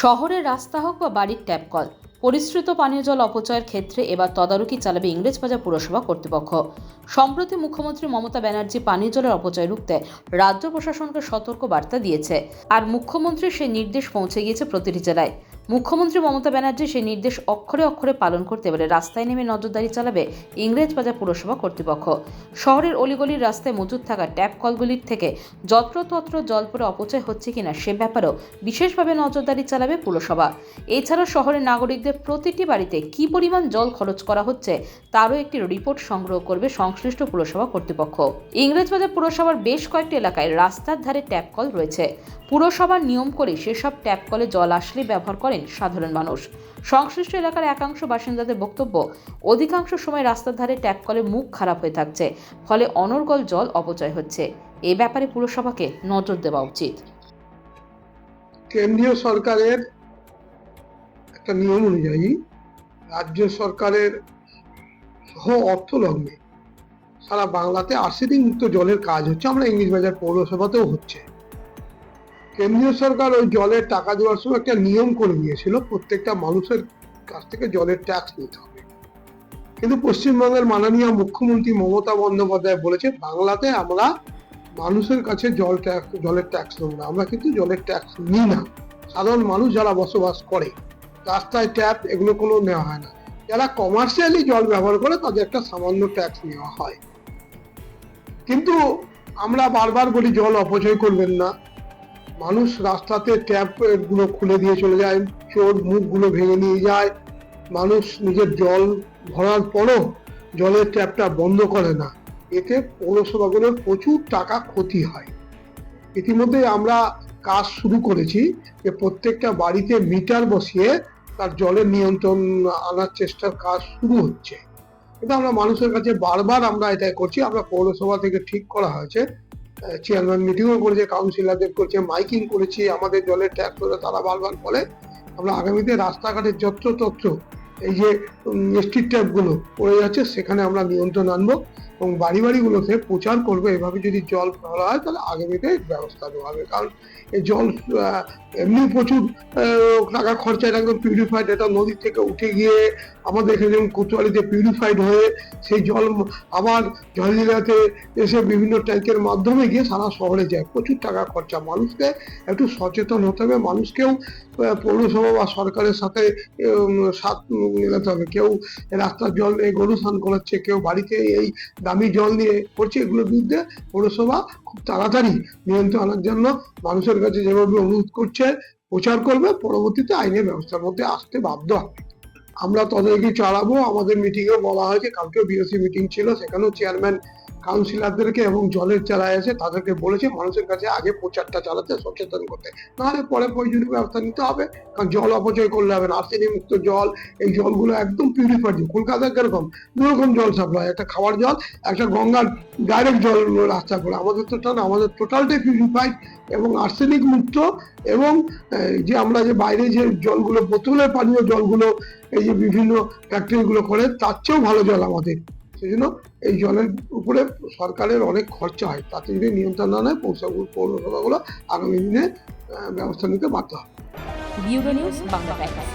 শহরের রাস্তা হোক বা বাড়ির ট্যাপ কল, পরিশ্রুত পানীয় জল অপচয়ের ক্ষেত্রে এবার তদারকি চালাবে ইংরেজবাজার পুরসভা কর্তৃপক্ষ। সম্প্রতি মুখ্যমন্ত্রী মমতা ব্যানার্জি পানীয় জলের অপচয় রুখতে রাজ্য প্রশাসনকে সতর্ক বার্তা দিয়েছে, আর মুখ্যমন্ত্রীর সেই নির্দেশ পৌঁছে গিয়েছে প্রতিটি জেলায়। মুখ্যমন্ত্রী মমতা ব্যানার্জি সেই নির্দেশ অক্ষরে অক্ষরে পালন করতে এবারে রাস্তায় নেমে নজরদারি চালাবে ইংরেজবাজার পুরসভা কর্তৃপক্ষ। শহরের অলিগলির রাস্তায় মজুদ থাকা ট্যাপ কলগুলির থেকে যত্রতত্র জল পড়ে অপচয় হচ্ছে কিনা সে ব্যাপারেও বিশেষভাবে নজরদারি চালাবে পুরসভা। এছাড়াও শহরের নাগরিকদের প্রতিটি বাড়িতে কী পরিমাণ জল খরচ করা হচ্ছে তারও একটি রিপোর্ট সংগ্রহ করবে সংশ্লিষ্ট পুরসভা কর্তৃপক্ষ। ইংরেজবাজার পুরসভার বেশ কয়েকটি এলাকায় রাস্তার ধারে ট্যাপ কল রয়েছে। পুরসভার নিয়ম করে সেসব ট্যাপ কলে জল আসলে ব্যবহার করেন সাধারণ মানুষ। সংশ্লিষ্ট এলাকার একাংশ বাসিন্দাদের বক্তব্য, অধিকাংশ সময় রাস্তার ধারে ট্যাপ কলের মুখ খারাপ হয়ে থাকছে, ফলে অনর্গল জল অপচয় হচ্ছে। এ ব্যাপারে পুরসভাকে নজর দেওয়া উচিত। কেন্দ্রীয় সরকারের একটা নিয়ম অনুযায়ী রাজ্য সরকারের সহ অর্থ লগ্নে সারা বাংলাতে আর্সেনিক মুক্ত জলের কাজ হচ্ছে। আমরা ইংরেজবাজার পৌরসভাতেও হচ্ছে। কেন্দ্রীয় সরকার ওই জলের টাকা দেওয়ার সময় একটা নিয়ম করে দিয়েছিল, প্রত্যেকটা মানুষের কাছ থেকে জলের ট্যাক্স নিতে হবে। কিন্তু পশ্চিমবঙ্গের মাননীয় মুখ্যমন্ত্রী মমতা বন্দ্যোপাধ্যায় বলেছে, বাংলাতে আমরা মানুষের কাছে জলের ট্যাক্স নেব না। আমরা কিন্তু জলের ট্যাক্স নিই না। সাধারণ মানুষ যারা বসবাস করে, রাস্তায় ট্যাপ এগুলো কোনো নেওয়া হয় না। যারা কমার্শিয়ালি জল ব্যবহার করে তাদের একটা সামান্য ট্যাক্স নেওয়া হয়। কিন্তু আমরা বারবার বলি জল অপচয় করবেন না। মানুষ রাস্তাতে ট্যাপ গুলো খুলে দিয়ে চলে যায়, চোর মুখগুলো ভেঙে নিয়ে যায়, মানুষ নিজের জল ভরার পরও জলের ট্যাপটা বন্ধ করে না। এতে পৌরসভাগুলোর প্রচুর টাকা ক্ষতি হয়। ইতিমধ্যে আমরা কাজ শুরু করেছি যে প্রত্যেকটা বাড়িতে মিটার বসিয়ে তার জলের নিয়ন্ত্রণ আনার চেষ্টার কাজ শুরু হচ্ছে। কিন্তু আমরা মানুষের কাছে বারবার আমরা এটাই করছি। আমরা পৌরসভা থেকে ঠিক করা হয়েছে, চেয়ারম্যান মিটিংও করেছে, কাউন্সিলরদের করেছে, মাইকিং করেছি। আমাদের জলের ট্যাপ করে তারা বারবার বলে, আমরা আগামীতে রাস্তাঘাটের যত্রতত্র এই যে স্ট্রিট ট্যাপ গুলো পড়ে যাচ্ছে সেখানে আমরা নিয়ন্ত্রণ আনবো এবং বাড়ি বাড়িগুলোতে প্রচার করবো, এভাবে যদি জল ফেলা হয় তাহলে আগামীতে ব্যবস্থা নেওয়া হবে। কারণ এই জল এমনি প্রচুর টাকা খরচা, একদম পিউরিফাইড, এটা নদী থেকে উঠে গিয়ে আমাদের এখানে যেমন কোতোয়ালিতে পিউরিফাইড হয়ে সেই জল আবার জলজিরাতে এসে বিভিন্ন ট্যাঙ্কের মাধ্যমে গিয়ে সারা শহরে যায়। প্রচুর টাকা খরচা। মানুষকে একটু সচেতন হতে হবে। মানুষকেও পৌরসভা বা সরকারের সাথে সাথ মেলাতে হবে। কেউ রাস্তার জল নিয়ে গরু স্নান করাচ্ছে, কেউ বাড়িতে এই দামি জল নিয়ে করছে। এগুলোর বিরুদ্ধে পৌরসভা খুব তাড়াতাড়ি নিয়ন্ত্রণ আনার জন্য মানুষের কাছে যেভাবে অনুরোধ করছে প্রচার করবে, পরবর্তীতে আইনের ব্যবস্থার মধ্যে আসতে বাধ্য হবে। আমরা তদারকি চালাবো। আমাদের মিটিংয়েও বলা হয়েছে, কালকেও বিওসি মিটিং ছিল, সেখানেও চেয়ারম্যান কাউন্সিলরদেরকে এবং জলের যারা আছে তাদেরকে বলেছে মানুষের কাছে আগে প্রচারটা চালাতে, সচেতন করতে, নাহলে পরে প্রয়োজনীয় ব্যবস্থা নিতে হবে। কারণ জল অপচয় করলে হবে না। আর্সেনিক মুক্ত জল, এই জলগুলো একদম পিউরিফাইড। কলকাতায় কিরকম দুরকম জল সাপ্লাই, একটা খাওয়ার জল, একটা গঙ্গার ডাইরেক্ট জল রাস্তা করে। আমাদের তো আমাদের টোটালটাই পিউরিফাইড এবং আর্সেনিক মুক্ত। এবং যে আমরা যে বাইরে যে জলগুলো, বোতলের পানীয় জলগুলো এই যে বিভিন্ন ফ্যাক্টরিগুলো করে, তার চেয়েও ভালো জল আমাদের। সেই জন্য এই জলের উপরে সরকারের অনেক খরচা হয়। তাতে যদি নিয়ন্ত্রণ না নেয় পৌরসভাগুলো আগামী দিনে ব্যবস্থা নিতে বাধ্য হবে। Bureau news, Bangla Times.